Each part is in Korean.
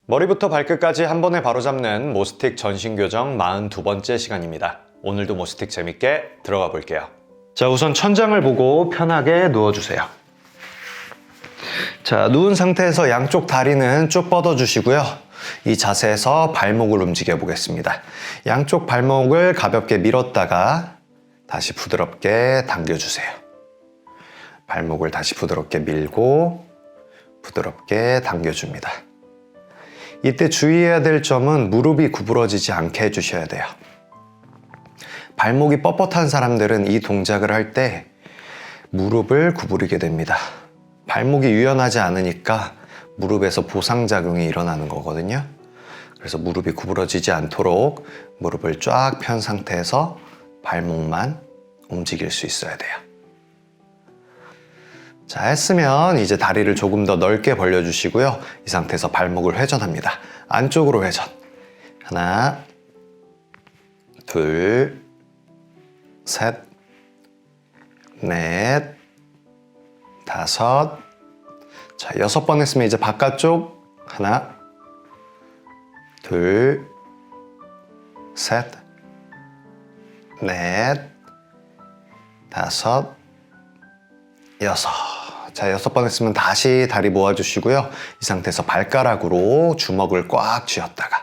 머리부터 발끝까지 한 번에 바로잡는 모스틱 전신교정 42번째 시간입니다. 오늘도 모스틱 재밌게 들어가 볼게요. 자, 우선 천장을 보고 편하게 누워주세요. 자, 누운 상태에서 양쪽 다리는 쭉 뻗어주시고요. 이 자세에서 발목을 움직여 보겠습니다. 양쪽 발목을 가볍게 밀었다가 다시 부드럽게 당겨주세요. 발목을 다시 부드럽게 밀고 부드럽게 당겨줍니다. 이때 주의해야 될 점은 무릎이 구부러지지 않게 해주셔야 돼요. 발목이 뻣뻣한 사람들은 이 동작을 할 때 무릎을 구부리게 됩니다. 발목이 유연하지 않으니까 무릎에서 보상작용이 일어나는 거거든요. 그래서 무릎이 구부러지지 않도록 무릎을 쫙 편 상태에서 발목만 움직일 수 있어야 돼요. 자, 했으면 이제 다리를 조금 더 넓게 벌려주시고요. 이 상태에서 발목을 회전합니다. 안쪽으로 회전. 하나, 둘, 셋, 넷, 다섯. 자, 6번 했으면 이제 바깥쪽. 하나, 둘, 셋, 넷, 다섯, 여섯. 자, 6번 했으면 다시 다리 모아주시고요. 이 상태에서 발가락으로 주먹을 꽉 쥐었다가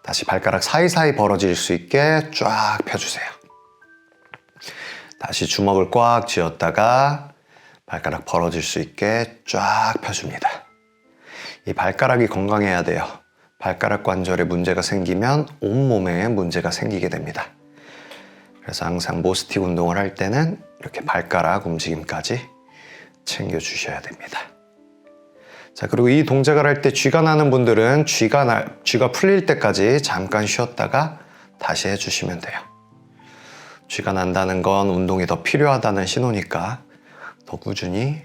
다시 발가락 사이사이 벌어질 수 있게 쫙 펴주세요. 다시 주먹을 꽉 쥐었다가 발가락 벌어질 수 있게 쫙 펴줍니다. 이 발가락이 건강해야 돼요. 발가락 관절에 문제가 생기면 온몸에 문제가 생기게 됩니다. 그래서 항상 모스틱 운동을 할 때는 이렇게 발가락 움직임까지 챙겨주셔야 됩니다. 자, 그리고 이 동작을 할 때 쥐가 나는 분들은 쥐가 풀릴 때까지 잠깐 쉬었다가 다시 해주시면 돼요. 쥐가 난다는 건 운동이 더 필요하다는 신호니까 더 꾸준히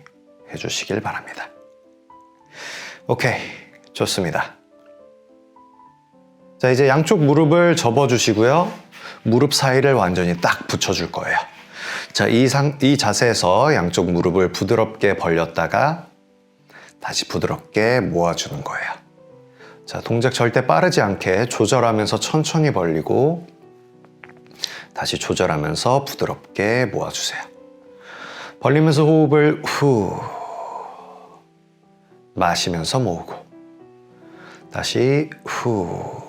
해주시길 바랍니다. 오케이, 좋습니다. 자, 이제 양쪽 무릎을 접어주시고요. 무릎 사이를 완전히 딱 붙여줄 거예요. 자, 이 자세에서 양쪽 무릎을 부드럽게 벌렸다가 다시 부드럽게 모아주는 거예요. 자, 동작 절대 빠르지 않게 조절하면서 천천히 벌리고 다시 조절하면서 부드럽게 모아주세요. 벌리면서 호흡을 후 마시면서 모으고 다시 후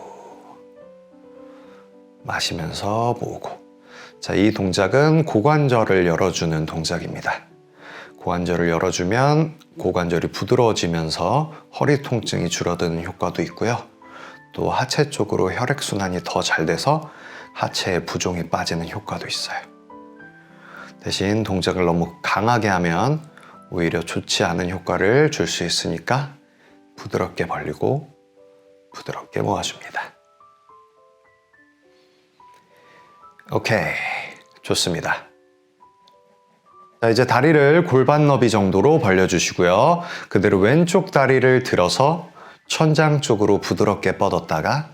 마시면서 모으고. 자, 이 동작은 고관절을 열어주는 동작입니다. 고관절을 열어주면 고관절이 부드러워지면서 허리 통증이 줄어드는 효과도 있고요. 또 하체 쪽으로 혈액순환이 더 잘 돼서 하체에 부종이 빠지는 효과도 있어요. 대신 동작을 너무 강하게 하면 오히려 좋지 않은 효과를 줄 수 있으니까 부드럽게 벌리고 부드럽게 모아줍니다. 오케이, 좋습니다. 자, 이제 다리를 골반 너비 정도로 벌려주시고요. 그대로 왼쪽 다리를 들어서 천장 쪽으로 부드럽게 뻗었다가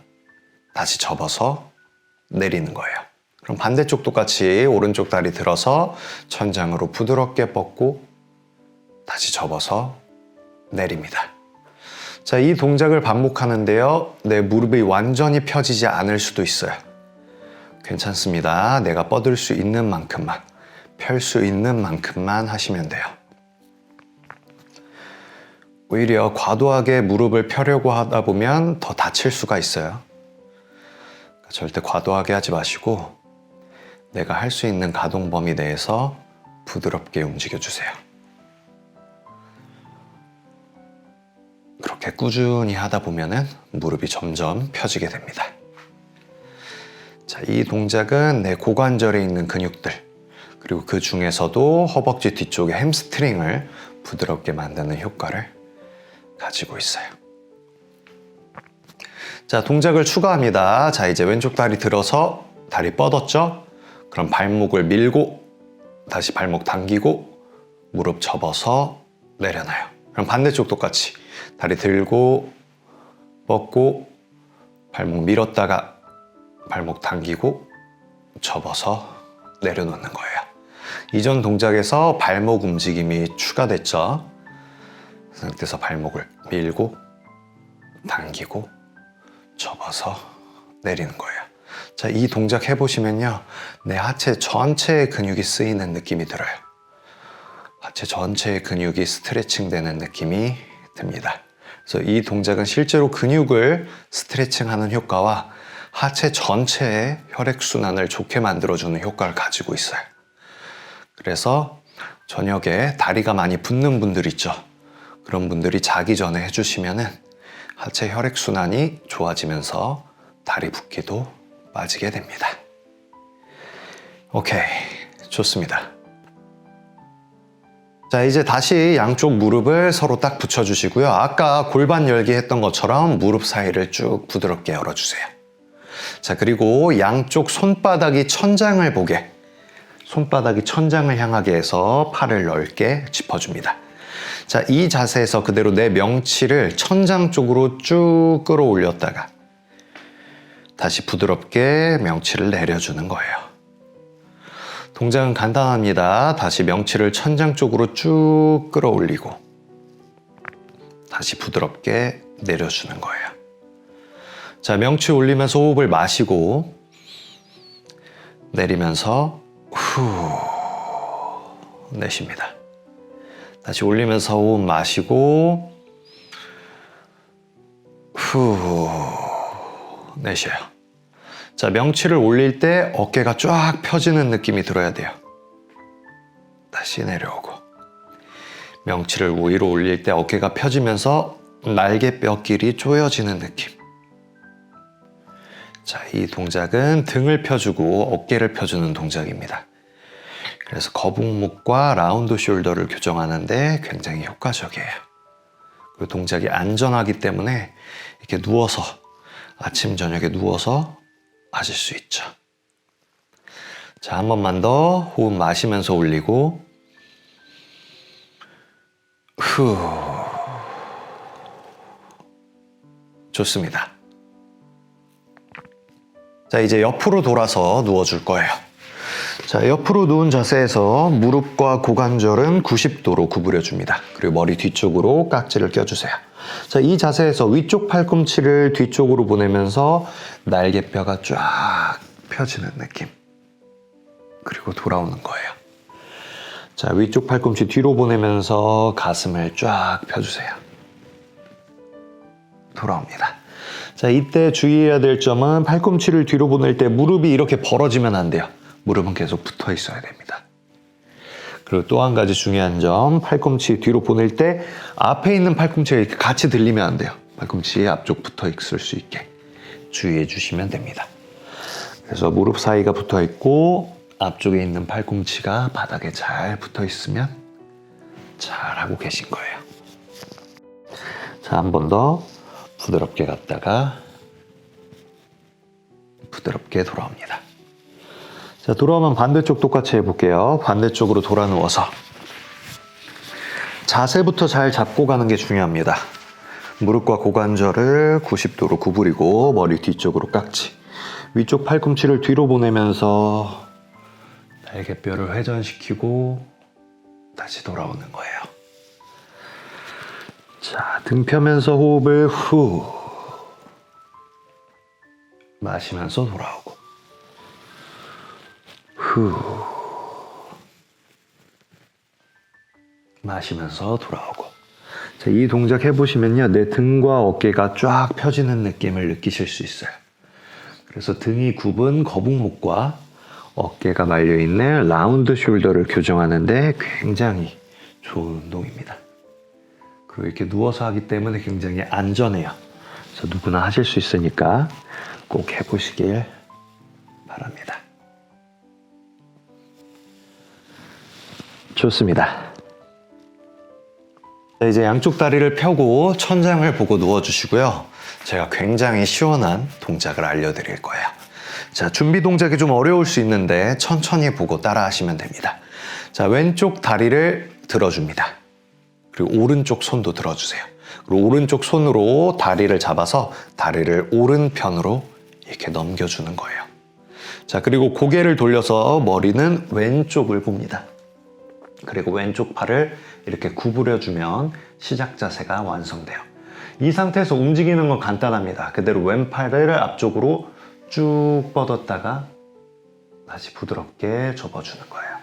다시 접어서 내리는 거예요. 그럼 반대쪽 똑같이 오른쪽 다리 들어서 천장으로 부드럽게 뻗고 다시 접어서 내립니다. 자, 이 동작을 반복하는데요. 내 무릎이 완전히 펴지지 않을 수도 있어요. 괜찮습니다. 내가 뻗을 수 있는 만큼만, 펼 수 있는 만큼만 하시면 돼요. 오히려 과도하게 무릎을 펴려고 하다 보면 더 다칠 수가 있어요. 절대 과도하게 하지 마시고 내가 할 수 있는 가동 범위 내에서 부드럽게 움직여주세요. 그렇게 꾸준히 하다 보면 무릎이 점점 펴지게 됩니다. 자, 이 동작은 내 고관절에 있는 근육들, 그리고 그 중에서도 허벅지 뒤쪽의 햄스트링을 부드럽게 만드는 효과를 가지고 있어요. 자, 동작을 추가합니다. 자, 이제 왼쪽 다리 들어서 다리 뻗었죠? 그럼 발목을 밀고 다시 발목 당기고 무릎 접어서 내려놔요. 그럼 반대쪽 똑같이 다리 들고 뻗고 발목 밀었다가 발목 당기고 접어서 내려놓는 거예요. 이전 동작에서 발목 움직임이 추가됐죠. 그 상태에서 발목을 밀고 당기고 접어서 내리는 거예요. 자, 이 동작 해보시면요. 내 하체 전체의 근육이 쓰이는 느낌이 들어요. 하체 전체의 근육이 스트레칭 되는 느낌이 듭니다. 그래서 이 동작은 실제로 근육을 스트레칭하는 효과와 하체 전체의 혈액순환을 좋게 만들어주는 효과를 가지고 있어요. 그래서 저녁에 다리가 많이 붓는 분들 있죠. 그런 분들이 자기 전에 해주시면은 하체 혈액순환이 좋아지면서 다리 붓기도 빠지게 됩니다. 오케이, 좋습니다. 자, 이제 다시 양쪽 무릎을 서로 딱 붙여주시고요. 아까 골반 열기 했던 것처럼 무릎 사이를 쭉 부드럽게 열어주세요. 자, 그리고 양쪽 손바닥이 천장을 보게, 손바닥이 천장을 향하게 해서 팔을 넓게 짚어줍니다. 자, 이 자세에서 그대로 내 명치를 천장 쪽으로 쭉 끌어올렸다가 다시 부드럽게 명치를 내려주는 거예요. 동작은 간단합니다. 다시 명치를 천장 쪽으로 쭉 끌어올리고 다시 부드럽게 내려주는 거예요. 자, 명치 올리면서 호흡을 마시고 내리면서 후 내쉽니다. 다시 올리면서 호흡 마시고 후 내쉬어요. 자, 명치를 올릴 때 어깨가 쫙 펴지는 느낌이 들어야 돼요. 다시 내려오고 명치를 위로 올릴 때 어깨가 펴지면서 날개뼈끼리 조여지는 느낌. 자, 이 동작은 등을 펴주고 어깨를 펴주는 동작입니다. 그래서 거북목과 라운드 숄더를 교정하는데 굉장히 효과적이에요. 그 동작이 안전하기 때문에 이렇게 누워서 아침 저녁에 누워서 하실 수 있죠. 자, 한 번만 더 호흡 마시면서 올리고 후. 좋습니다. 자, 이제 옆으로 돌아서 누워줄 거예요. 자, 옆으로 누운 자세에서 무릎과 고관절은 90도로 구부려줍니다. 그리고 머리 뒤쪽으로 깍지를 껴주세요. 자, 이 자세에서 위쪽 팔꿈치를 뒤쪽으로 보내면서 날개뼈가 쫙 펴지는 느낌. 그리고 돌아오는 거예요. 자, 위쪽 팔꿈치 뒤로 보내면서 가슴을 쫙 펴주세요. 돌아옵니다. 자, 이때 주의해야 될 점은 팔꿈치를 뒤로 보낼 때 무릎이 이렇게 벌어지면 안 돼요. 무릎은 계속 붙어 있어야 됩니다. 그리고 또 한 가지 중요한 점, 팔꿈치 뒤로 보낼 때 앞에 있는 팔꿈치가 이렇게 같이 들리면 안 돼요. 팔꿈치 앞쪽 붙어 있을 수 있게 주의해 주시면 됩니다. 그래서 무릎 사이가 붙어 있고 앞쪽에 있는 팔꿈치가 바닥에 잘 붙어 있으면 잘하고 계신 거예요. 자, 한 번 더 부드럽게 갔다가 부드럽게 돌아옵니다. 자, 돌아오면 반대쪽 똑같이 해볼게요. 반대쪽으로 돌아 누워서 자세부터 잘 잡고 가는 게 중요합니다. 무릎과 고관절을 90도로 구부리고 머리 뒤쪽으로 깍지, 위쪽 팔꿈치를 뒤로 보내면서 날개뼈를 회전시키고 다시 돌아오는 거예요. 자, 등 펴면서 호흡을 후 마시면서 돌아오고 후 마시면서 돌아오고. 자, 이 동작 해보시면요, 내 등과 어깨가 쫙 펴지는 느낌을 느끼실 수 있어요. 그래서 등이 굽은 거북목과 어깨가 말려있는 라운드 숄더를 교정하는데 굉장히 좋은 운동입니다. 그리고 이렇게 누워서 하기 때문에 굉장히 안전해요. 그래서 누구나 하실 수 있으니까 꼭 해보시길 바랍니다. 좋습니다. 자, 이제 양쪽 다리를 펴고 천장을 보고 누워주시고요. 제가 굉장히 시원한 동작을 알려드릴 거예요. 자, 준비 동작이 좀 어려울 수 있는데 천천히 보고 따라 하시면 됩니다. 자, 왼쪽 다리를 들어줍니다. 그리고 오른쪽 손도 들어주세요. 그리고 오른쪽 손으로 다리를 잡아서 다리를 오른편으로 이렇게 넘겨주는 거예요. 자, 그리고 고개를 돌려서 머리는 왼쪽을 봅니다. 그리고 왼쪽 팔을 이렇게 구부려주면 시작 자세가 완성돼요. 이 상태에서 움직이는 건 간단합니다. 그대로 왼팔을 앞쪽으로 쭉 뻗었다가 다시 부드럽게 접어주는 거예요.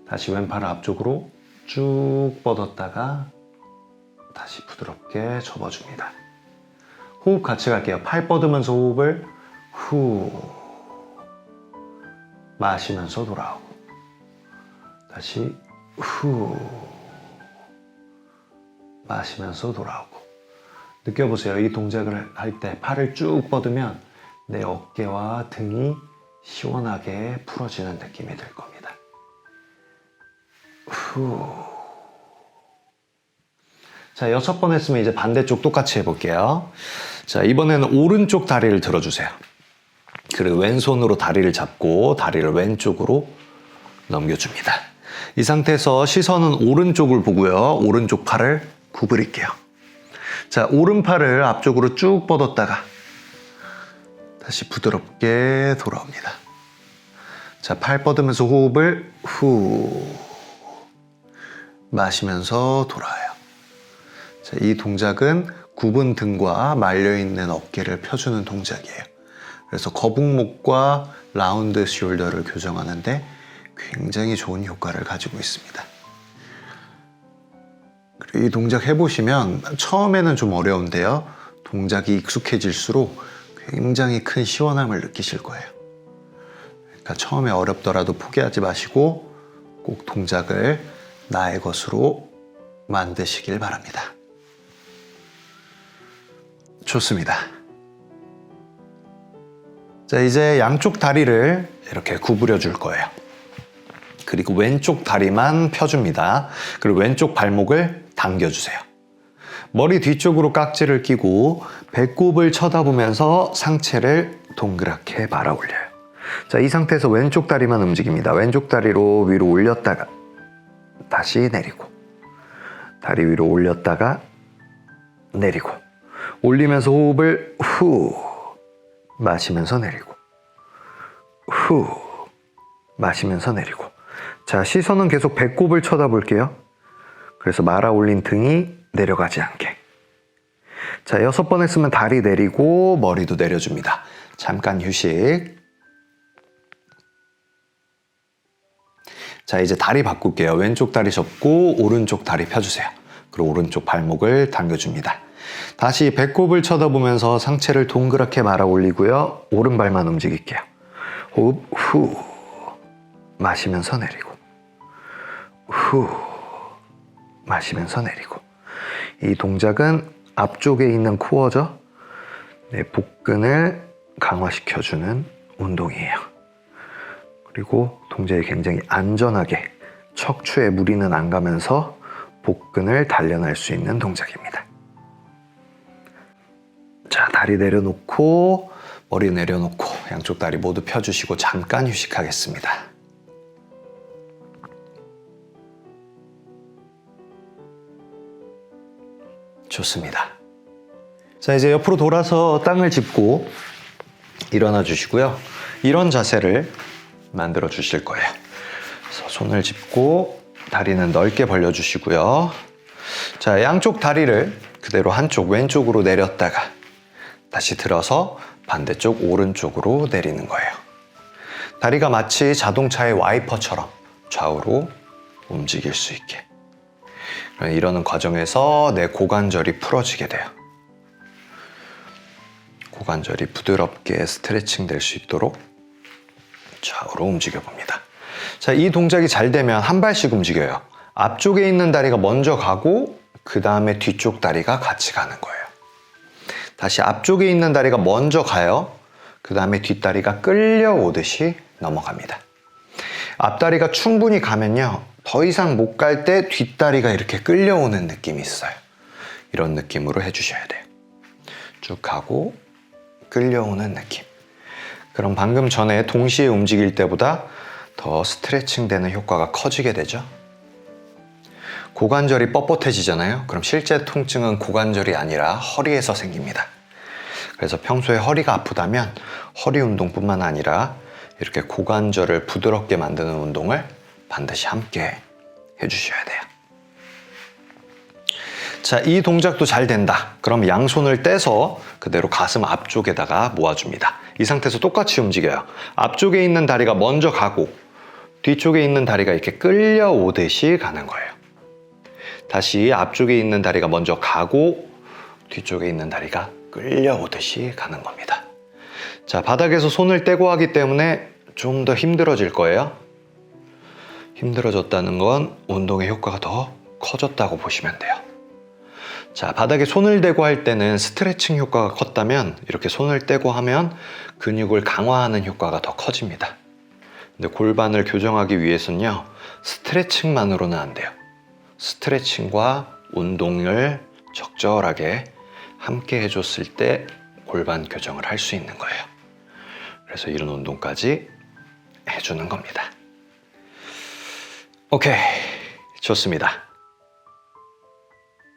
다시 왼팔을 앞쪽으로 쭉 뻗었다가 다시 부드럽게 접어줍니다. 호흡 같이 갈게요. 팔 뻗으면서 호흡을 후 마시면서 돌아오고 다시 후 마시면서 돌아오고. 느껴보세요. 이 동작을 할 때 팔을 쭉 뻗으면 내 어깨와 등이 시원하게 풀어지는 느낌이 들 겁니다. 후. 자, 6번 했으면 이제 반대쪽 똑같이 해볼게요. 자, 이번에는 오른쪽 다리를 들어주세요. 그리고 왼손으로 다리를 잡고 다리를 왼쪽으로 넘겨줍니다. 이 상태에서 시선은 오른쪽을 보고요. 오른쪽 팔을 구부릴게요. 자, 오른팔을 앞쪽으로 쭉 뻗었다가 다시 부드럽게 돌아옵니다. 자, 팔 뻗으면서 호흡을 후 마시면서 돌아와요. 자, 이 동작은 굽은 등과 말려있는 어깨를 펴주는 동작이에요. 그래서 거북목과 라운드 숄더를 교정하는데 굉장히 좋은 효과를 가지고 있습니다. 그리고 이 동작 해보시면 처음에는 좀 어려운데요. 동작이 익숙해질수록 굉장히 큰 시원함을 느끼실 거예요. 그러니까 처음에 어렵더라도 포기하지 마시고 꼭 동작을 나의 것으로 만드시길 바랍니다. 좋습니다. 자, 이제 양쪽 다리를 이렇게 구부려 줄 거예요. 그리고 왼쪽 다리만 펴줍니다. 그리고 왼쪽 발목을 당겨주세요. 머리 뒤쪽으로 깍지를 끼고 배꼽을 쳐다보면서 상체를 동그랗게 말아 올려요. 자, 이 상태에서 왼쪽 다리만 움직입니다. 왼쪽 다리로 위로 올렸다가 다시 내리고 다리 위로 올렸다가 내리고 올리면서 호흡을 후 마시면서 내리고 후 마시면서 내리고. 자, 시선은 계속 배꼽을 쳐다볼게요. 그래서 말아 올린 등이 내려가지 않게. 자, 6번 했으면 다리 내리고 머리도 내려줍니다. 잠깐 휴식. 자, 이제 다리 바꿀게요. 왼쪽 다리 접고 오른쪽 다리 펴주세요. 그리고 오른쪽 발목을 당겨줍니다. 다시 배꼽을 쳐다보면서 상체를 동그랗게 말아 올리고요. 오른발만 움직일게요. 호흡 후 마시면서 내리고 후 마시면서 내리고. 이 동작은 앞쪽에 있는 코어죠. 내 복근을 강화시켜주는 운동이에요. 그리고 동작이 굉장히 안전하게 척추에 무리는 안 가면서 복근을 단련할 수 있는 동작입니다. 자, 다리 내려놓고 머리 내려놓고 양쪽 다리 모두 펴주시고 잠깐 휴식하겠습니다. 좋습니다. 자, 이제 옆으로 돌아서 땅을 짚고 일어나 주시고요. 이런 자세를 만들어 주실 거예요. 그래서 손을 짚고 다리는 넓게 벌려 주시고요. 자, 양쪽 다리를 그대로 한쪽 왼쪽으로 내렸다가 다시 들어서 반대쪽 오른쪽으로 내리는 거예요. 다리가 마치 자동차의 와이퍼처럼 좌우로 움직일 수 있게. 이러는 과정에서 내 고관절이 풀어지게 돼요. 고관절이 부드럽게 스트레칭 될 수 있도록 좌우로 움직여 봅니다. 자, 이 동작이 잘 되면 한 발씩 움직여요. 앞쪽에 있는 다리가 먼저 가고 그 다음에 뒤쪽 다리가 같이 가는 거예요. 다시 앞쪽에 있는 다리가 먼저 가요. 그 다음에 뒷다리가 끌려오듯이 넘어갑니다. 앞다리가 충분히 가면요, 더 이상 못 갈 때 뒷다리가 이렇게 끌려오는 느낌이 있어요. 이런 느낌으로 해주셔야 돼요. 쭉 가고 끌려오는 느낌. 그럼 방금 전에 동시에 움직일 때보다 더 스트레칭 되는 효과가 커지게 되죠. 고관절이 뻣뻣해지잖아요. 그럼 실제 통증은 고관절이 아니라 허리에서 생깁니다. 그래서 평소에 허리가 아프다면 허리 운동뿐만 아니라 이렇게 고관절을 부드럽게 만드는 운동을 반드시 함께 해주셔야 돼요. 자, 이 동작도 잘 된다. 그럼 양손을 떼서 그대로 가슴 앞쪽에다가 모아줍니다. 이 상태에서 똑같이 움직여요. 앞쪽에 있는 다리가 먼저 가고 뒤쪽에 있는 다리가 이렇게 끌려오듯이 가는 거예요. 다시 앞쪽에 있는 다리가 먼저 가고 뒤쪽에 있는 다리가 끌려오듯이 가는 겁니다. 자, 바닥에서 손을 떼고 하기 때문에 좀 더 힘들어질 거예요. 힘들어졌다는 건 운동의 효과가 더 커졌다고 보시면 돼요. 자, 바닥에 손을 대고 할 때는 스트레칭 효과가 컸다면 이렇게 손을 떼고 하면 근육을 강화하는 효과가 더 커집니다. 근데 골반을 교정하기 위해서는요, 스트레칭만으로는 안 돼요. 스트레칭과 운동을 적절하게 함께 해줬을 때 골반 교정을 할 수 있는 거예요. 그래서 이런 운동까지 해주는 겁니다. 오케이, 좋습니다.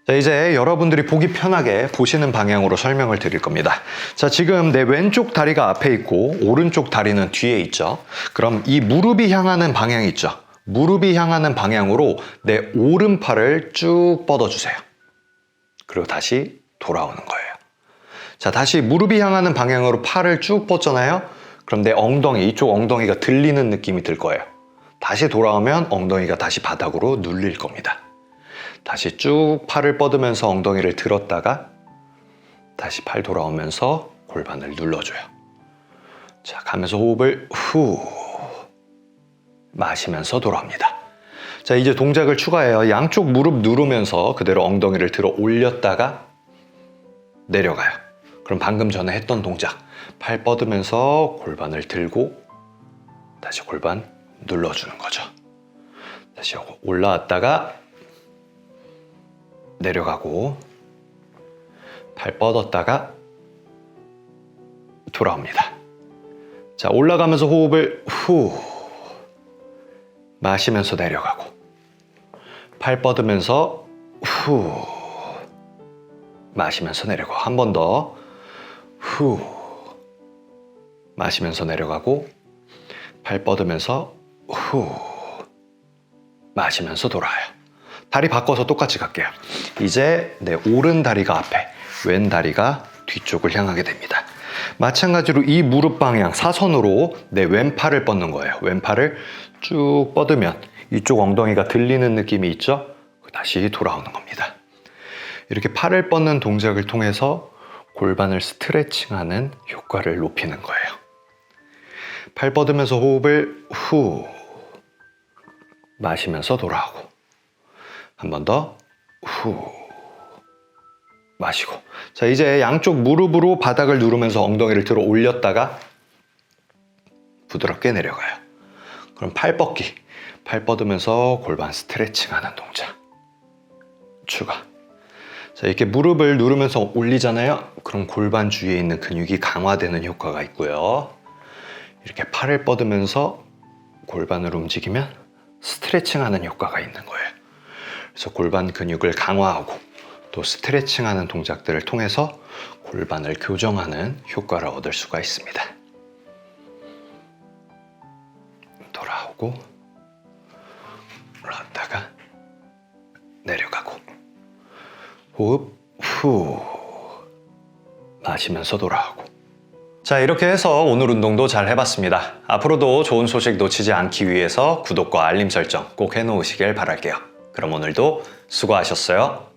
자, 이제 여러분들이 보기 편하게 보시는 방향으로 설명을 드릴 겁니다. 자, 지금 내 왼쪽 다리가 앞에 있고 오른쪽 다리는 뒤에 있죠. 그럼 이 무릎이 향하는 방향이 있죠. 무릎이 향하는 방향으로 내 오른팔을 쭉 뻗어주세요. 그리고 다시 돌아오는 거예요. 자, 다시 무릎이 향하는 방향으로 팔을 쭉 뻗잖아요. 그럼 내 엉덩이, 이쪽 엉덩이가 들리는 느낌이 들 거예요. 다시 돌아오면 엉덩이가 다시 바닥으로 눌릴 겁니다. 다시 쭉 팔을 뻗으면서 엉덩이를 들었다가 다시 팔 돌아오면서 골반을 눌러줘요. 자, 가면서 호흡을 후 마시면서 돌아옵니다. 자, 이제 동작을 추가해요. 양쪽 무릎 누르면서 그대로 엉덩이를 들어 올렸다가 내려가요. 그럼 방금 전에 했던 동작, 팔 뻗으면서 골반을 들고 다시 골반 눌러주는 거죠. 다시 올라왔다가 내려가고 팔 뻗었다가 돌아옵니다. 자, 올라가면서 호흡을 후 마시면서 내려가고 팔 뻗으면서 후 마시면서 내려가고 한 번 더 후 마시면서 내려가고 팔 뻗으면서 후 마시면서 돌아와요. 다리 바꿔서 똑같이 갈게요. 이제 내 오른 다리가 앞에, 왼 다리가 뒤쪽을 향하게 됩니다. 마찬가지로 이 무릎 방향 사선으로 내 왼팔을 뻗는 거예요. 왼팔을 쭉 뻗으면 이쪽 엉덩이가 들리는 느낌이 있죠? 다시 돌아오는 겁니다. 이렇게 팔을 뻗는 동작을 통해서 골반을 스트레칭하는 효과를 높이는 거예요. 팔 뻗으면서 호흡을 후 마시면서 돌아오고 한 번 더 후 마시고. 자, 이제 양쪽 무릎으로 바닥을 누르면서 엉덩이를 들어 올렸다가 부드럽게 내려가요. 그럼 팔 뻗기, 팔 뻗으면서 골반 스트레칭하는 동작 추가. 자, 이렇게 무릎을 누르면서 올리잖아요. 그럼 골반 주위에 있는 근육이 강화되는 효과가 있고요. 이렇게 팔을 뻗으면서 골반을 움직이면 스트레칭하는 효과가 있는 거예요. 그래서 골반 근육을 강화하고 또 스트레칭하는 동작들을 통해서 골반을 교정하는 효과를 얻을 수가 있습니다. 돌아오고 올라갔다가 내려가고 호흡 후 마시면서 돌아오고. 자, 이렇게 해서 오늘 운동도 잘 해봤습니다. 앞으로도 좋은 소식 놓치지 않기 위해서 구독과 알림 설정 꼭 해놓으시길 바랄게요. 그럼 오늘도 수고하셨어요.